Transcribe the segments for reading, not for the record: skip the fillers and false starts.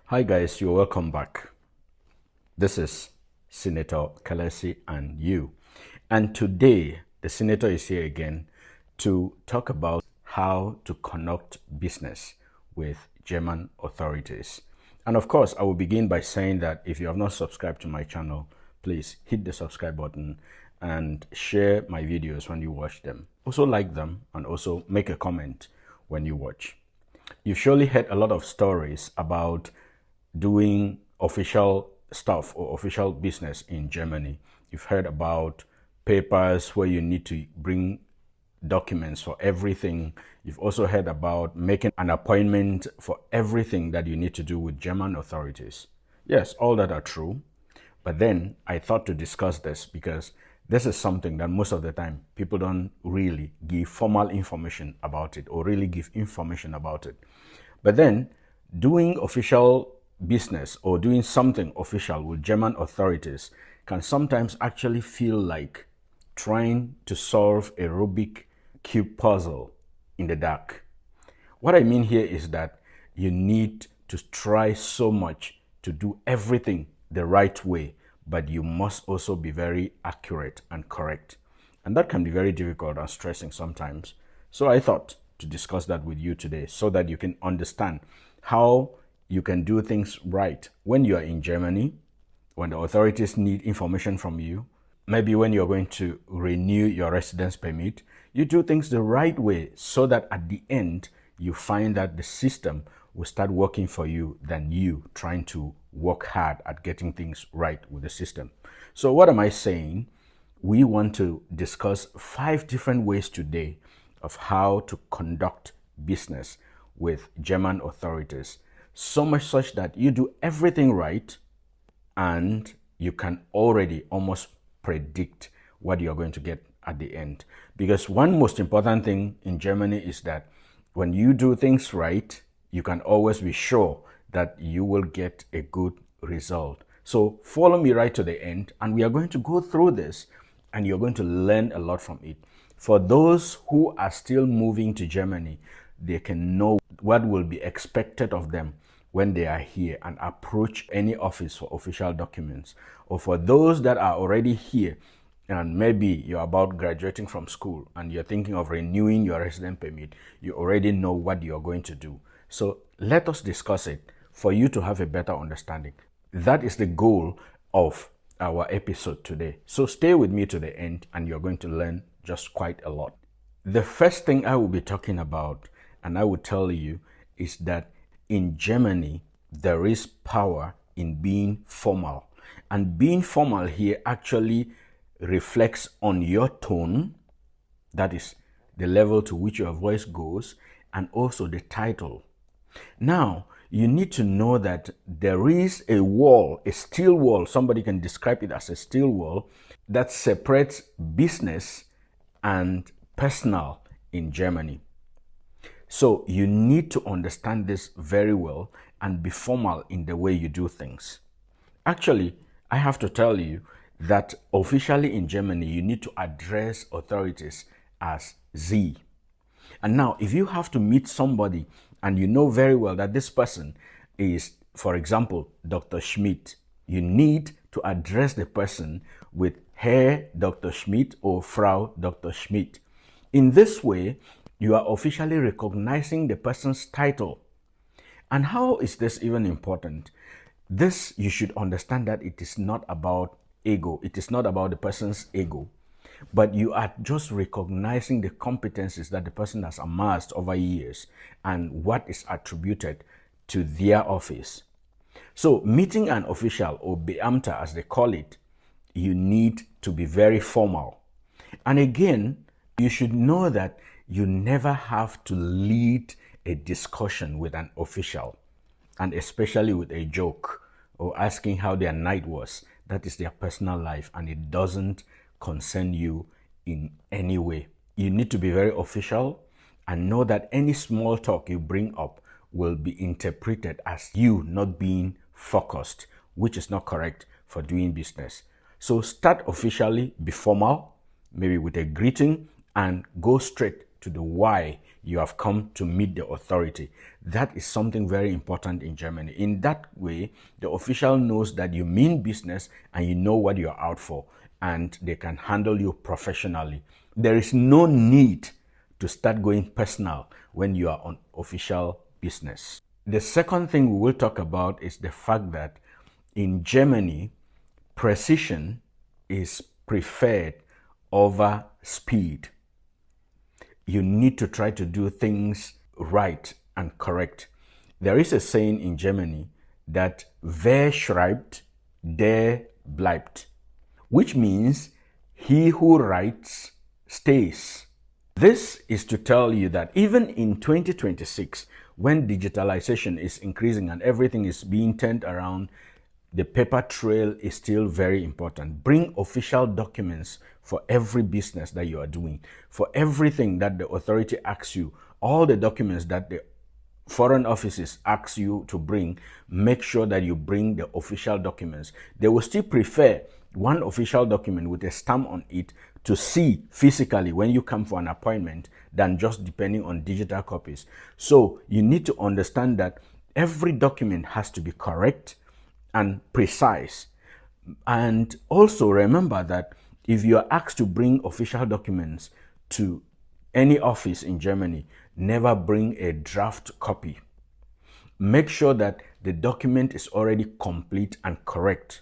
Hi guys, you're welcome back. This is Senator Kalesi and you. And today, the Senator is here again to talk about how to conduct business with German authorities. And of course, I will begin by saying that if you have not subscribed to my channel, please hit the subscribe button and share my videos when you watch them. Also like them and also make a comment when you watch. You've surely heard a lot of stories about doing official stuff or official business in Germany. You've heard about papers where you need to bring documents for everything. You've also heard about making an appointment for everything that you need to do with German authorities. Yes, all that are true. But then I thought to discuss this because this is something that most of the time people don't really give formal information about it or really give information about it. But then doing official business or doing something official with German authorities can sometimes actually feel like trying to solve a Rubik cube puzzle in the dark. What I mean here is that you need to try so much to do everything the right way, but you must also be very accurate and correct. And that can be very difficult and stressing sometimes. So I thought to discuss that with you today so that you can understand how you can do things right when you are in Germany, when the authorities need information from you. Maybe when you're going to renew your residence permit, you do things the right way so that at the end, you find that the system will start working for you than you trying to work hard at getting things right with the system. So what am I saying? We want to discuss 5 different ways today of how to conduct business with German authorities. So much such that you do everything right and you can already almost predict what you're going to get at the end. Because one most important thing in Germany is that when you do things right, you can always be sure that you will get a good result. So follow me right to the end and we are going to go through this and you're going to learn a lot from it. For those who are still moving to Germany, they can know what will be expected of them when they are here and approach any office for official documents. Or for those that are already here and maybe you're about graduating from school and you're thinking of renewing your resident permit, you already know what you're going to do. So let us discuss it for you to have a better understanding. That is the goal of our episode today. So stay with me to the end and you're going to learn just quite a lot. The first thing I will be talking about and I will tell you is that in Germany, there is power in being formal. And being formal here actually reflects on your tone, that is the level to which your voice goes, and also the title. Now, you need to know that there is a wall, a steel wall, somebody can describe it as a steel wall, that separates business and personal in Germany. So you need to understand this very well and be formal in the way you do things. Actually, I have to tell you that officially in Germany, you need to address authorities as Sie. And now, if you have to meet somebody and you know very well that this person is, for example, Dr. Schmidt, you need to address the person with Herr Dr. Schmidt or Frau Dr. Schmidt. In this way, you are officially recognizing the person's title. And how is this even important? This, you should understand that it is not about ego. It is not about the person's ego. But you are just recognizing the competencies that the person has amassed over years and what is attributed to their office. So meeting an official or Beamter as they call it, you need to be very formal. And again, you should know that you never have to lead a discussion with an official, and especially with a joke or asking how their night was. That is their personal life and it doesn't concern you in any way. You need to be very official and know that any small talk you bring up will be interpreted as you not being focused, which is not correct for doing business. So start officially, be formal, maybe with a greeting, and go straight to the why you have come to meet the authority. That is something very important in Germany. In that way, the official knows that you mean business and you know what you're out for, and they can handle you professionally. There is no need to start going personal when you are on official business. The second thing we will talk about is the fact that in Germany, precision is preferred over speed. You need to try to do things right and correct. There is a saying in Germany that wer schreibt, der bleibt, which means he who writes stays. This is to tell you that even in 2026, when digitalization is increasing and everything is being turned around, the paper trail is still very important. Bring official documents for every business that you are doing, for everything that the authority asks you, all the documents that the foreign offices ask you to bring, make sure that you bring the official documents. They will still prefer one official document with a stamp on it to see physically when you come for an appointment than just depending on digital copies. So you need to understand that every document has to be correct and precise. And also remember that if you are asked to bring official documents to any office in Germany, never bring a draft copy. Make sure that the document is already complete and correct,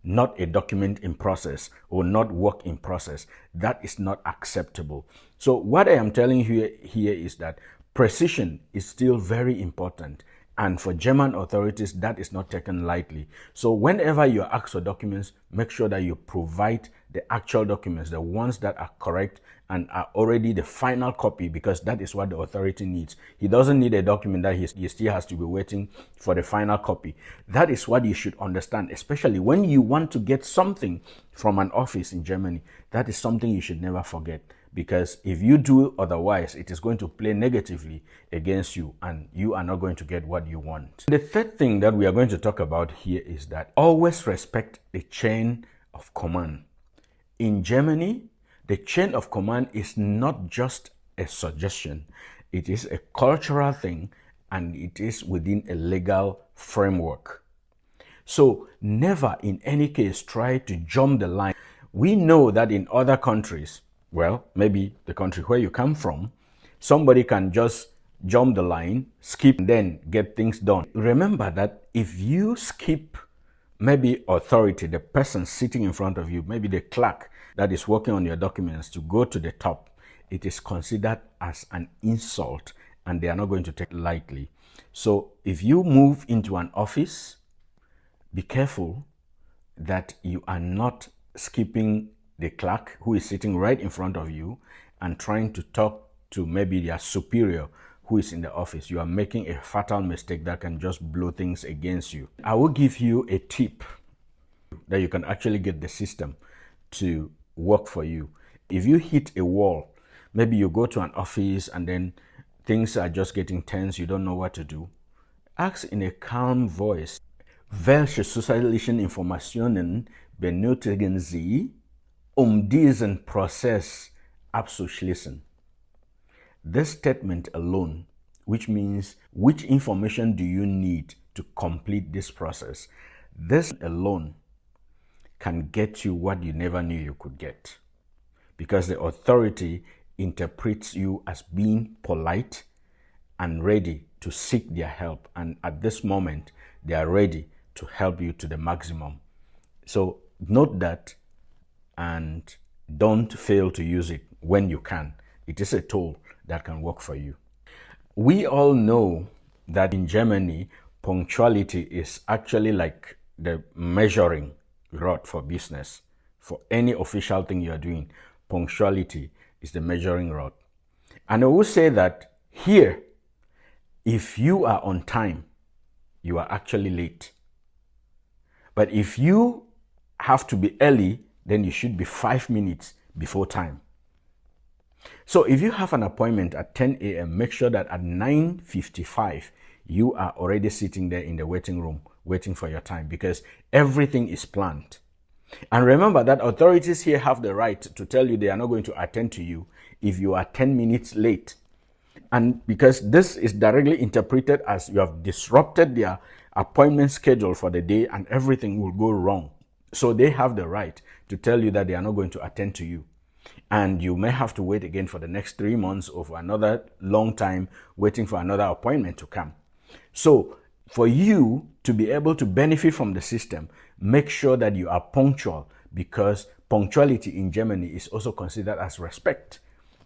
not a document in process or not work in process. That is not acceptable. So what I am telling you here is that precision is still very important. And for German authorities, that is not taken lightly. So whenever you are asked for documents, make sure that you provide the actual documents, the ones that are correct and are already the final copy, because that is what the authority needs. He doesn't need a document that he still has to be waiting for the final copy. That is what you should understand, especially when you want to get something from an office in Germany. That is something you should never forget, because if you do otherwise, it is going to play negatively against you and you are not going to get what you want. The third thing that we are going to talk about here is that always respect the chain of command. In Germany, the chain of command is not just a suggestion. It is a cultural thing and it is within a legal framework. So never in any case try to jump the line. We know that in other countries, well, maybe the country where you come from, somebody can just jump the line, skip, and then get things done. Remember that if you skip maybe authority, the person sitting in front of you, maybe the clerk that is working on your documents, to go to the top, it is considered as an insult and they are not going to take it lightly. So if you move into an office, be careful that you are not skipping the clerk who is sitting right in front of you and trying to talk to maybe their superior who is in the office. You are making a fatal mistake that can just blow things against you. I will give you a tip that you can actually get the system to work for you. If you hit a wall, maybe you go to an office and then things are just getting tense, you don't know what to do. Ask in a calm voice, welche zusätzlichen Informationen benötigen Sie, diesen Prozess abzuschließen? This statement alone, which means which information do you need to complete this process, this alone can get you what you never knew you could get, because the authority interprets you as being polite and ready to seek their help, and at this moment they are ready to help you to the maximum. So note that and don't fail to use it when you can. It is a tool that can work for you. We all know that in Germany, punctuality is actually like the measuring rod for business. For any official thing you are doing, punctuality is the measuring rod. And I will say that here, if you are on time, you are actually late. But if you have to be early, then you should be 5 minutes before time. So if you have an appointment at 10 a.m., make sure that at 9:55, you are already sitting there in the waiting room, waiting for your time, because everything is planned. And remember that authorities here have the right to tell you they are not going to attend to you if you are 10 minutes late. And because this is directly interpreted as you have disrupted their appointment schedule for the day and everything will go wrong. So they have the right to tell you that they are not going to attend to you. And you may have to wait again for the next 3 months or for another long time waiting for another appointment to come. So for you to be able to benefit from the system, make sure that you are punctual, because punctuality in Germany is also considered as respect.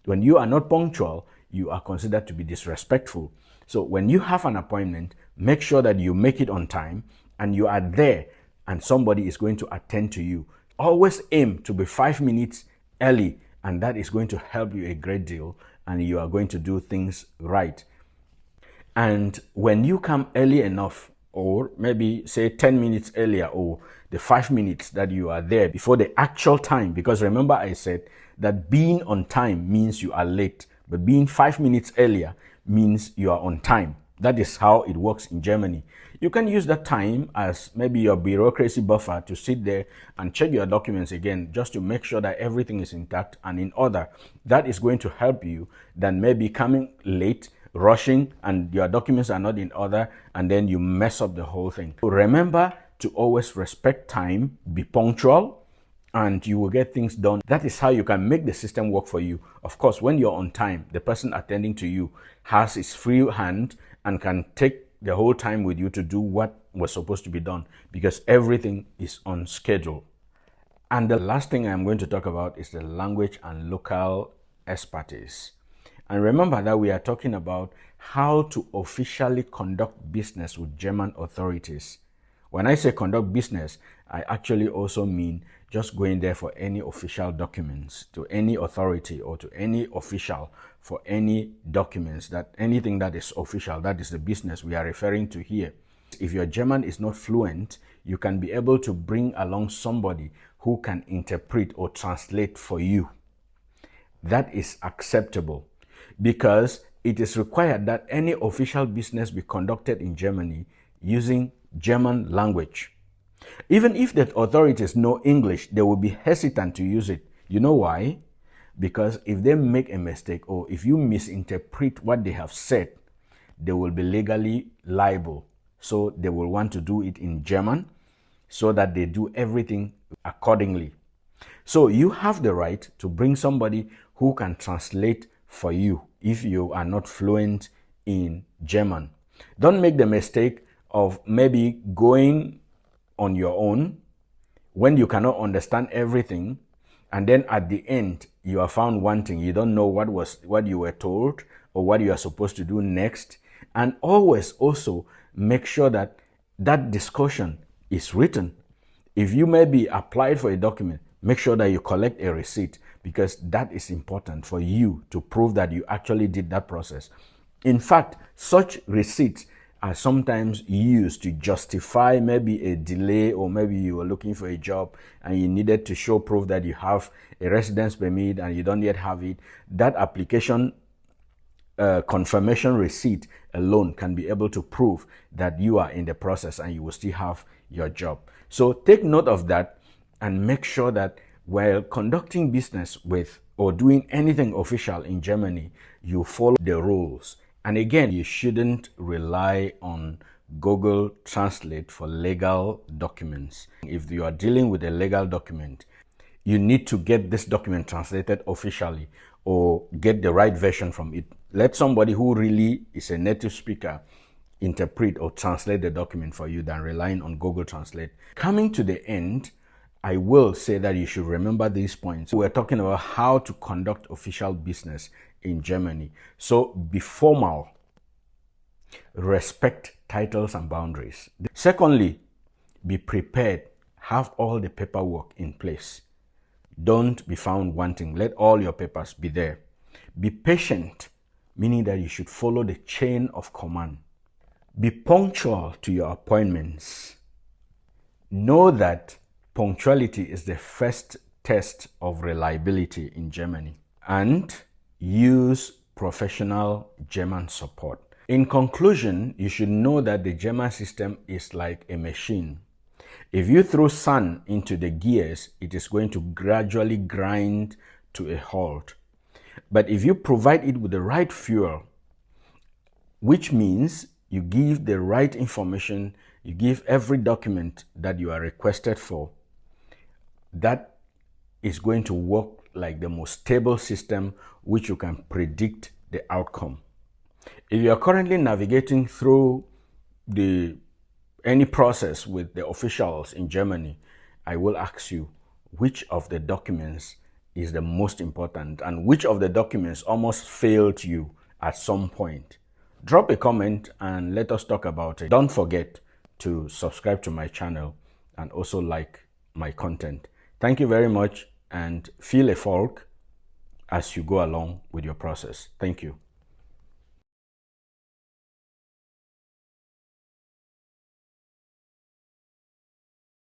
When you are not punctual, you are considered to be disrespectful. So when you have an appointment, make sure that you make it on time and you are there and somebody is going to attend to you. Always aim to be 5 minutes early, and that is going to help you a great deal and you are going to do things right. And when you come early enough, or maybe say 10 minutes earlier, or the 5 minutes that you are there before the actual time, because remember I said that being on time means you are late, but being 5 minutes earlier means you are on time. That is how it works in Germany. You can use that time as maybe your bureaucracy buffer to sit there and check your documents again, just to make sure that everything is intact and in order. That is going to help you than maybe coming late, rushing, and your documents are not in order, and then you mess up the whole thing. So remember to always respect time, be punctual, and you will get things done. That is how you can make the system work for you. Of course, when you're on time, the person attending to you has his free hand and can take the whole time with you to do what was supposed to be done, because everything is on schedule. And the last thing I'm going to talk about is the language and local expertise. And remember that we are talking about how to officially conduct business with German authorities. When I say conduct business, I actually also mean just going there for any official documents, to any authority or to any official for any documents, that anything that is official, that is the business we are referring to here. If your German is not fluent, you can be able to bring along somebody who can interpret or translate for you. That is acceptable, because it is required that any official business be conducted in Germany using German language. Even if the authorities know English, they will be hesitant to use it. You know why? Because if they make a mistake or if you misinterpret what they have said, they will be legally liable. So they will want to do it in German so that they do everything accordingly. So you have the right to bring somebody who can translate for you if you are not fluent in German. Don't make the mistake of maybe going on your own when you cannot understand everything, and then at the end you are found wanting. You don't know what you were told or what you are supposed to do next. And always also make sure that that discussion is written. If you maybe applied for a document, make sure that you collect a receipt, because that is important for you to prove that you actually did that process. In fact, such receipts are sometimes used to justify maybe a delay, or maybe you were looking for a job and you needed to show proof that you have a residence permit and you don't yet have it. That application confirmation receipt alone can be able to prove that you are in the process and you will still have your job. So take note of that and make sure that while conducting business with or doing anything official in Germany, you follow the rules. And again, you shouldn't rely on Google Translate for legal documents. If you are dealing with a legal document, you need to get this document translated officially or get the right version from it. Let somebody who really is a native speaker interpret or translate the document for you than relying on Google Translate. Coming to the end, I will say that you should remember these points. We're talking about how to conduct official business in Germany. So be formal, respect titles and boundaries. Secondly, be prepared, have all the paperwork in place. Don't be found wanting. Let all your papers be there. Be patient, meaning that you should follow the chain of command. Be punctual to your appointments. Know that punctuality is the first test of reliability in Germany. And use professional German support. In conclusion, you should know that the German system is like a machine. If you throw sand into the gears, it is going to gradually grind to a halt. But if you provide it with the right fuel, which means you give the right information, you give every document that you are requested for, that is going to work like the most stable system which you can predict the outcome. If you are currently navigating through any process with the officials in Germany, I will ask you which of the documents is the most important and which of the documents almost failed you at some point. Drop a comment and let us talk about it. Don't forget to subscribe to my channel and also like my content. Thank you very much, and feel a folk as you go along with your process. Thank you.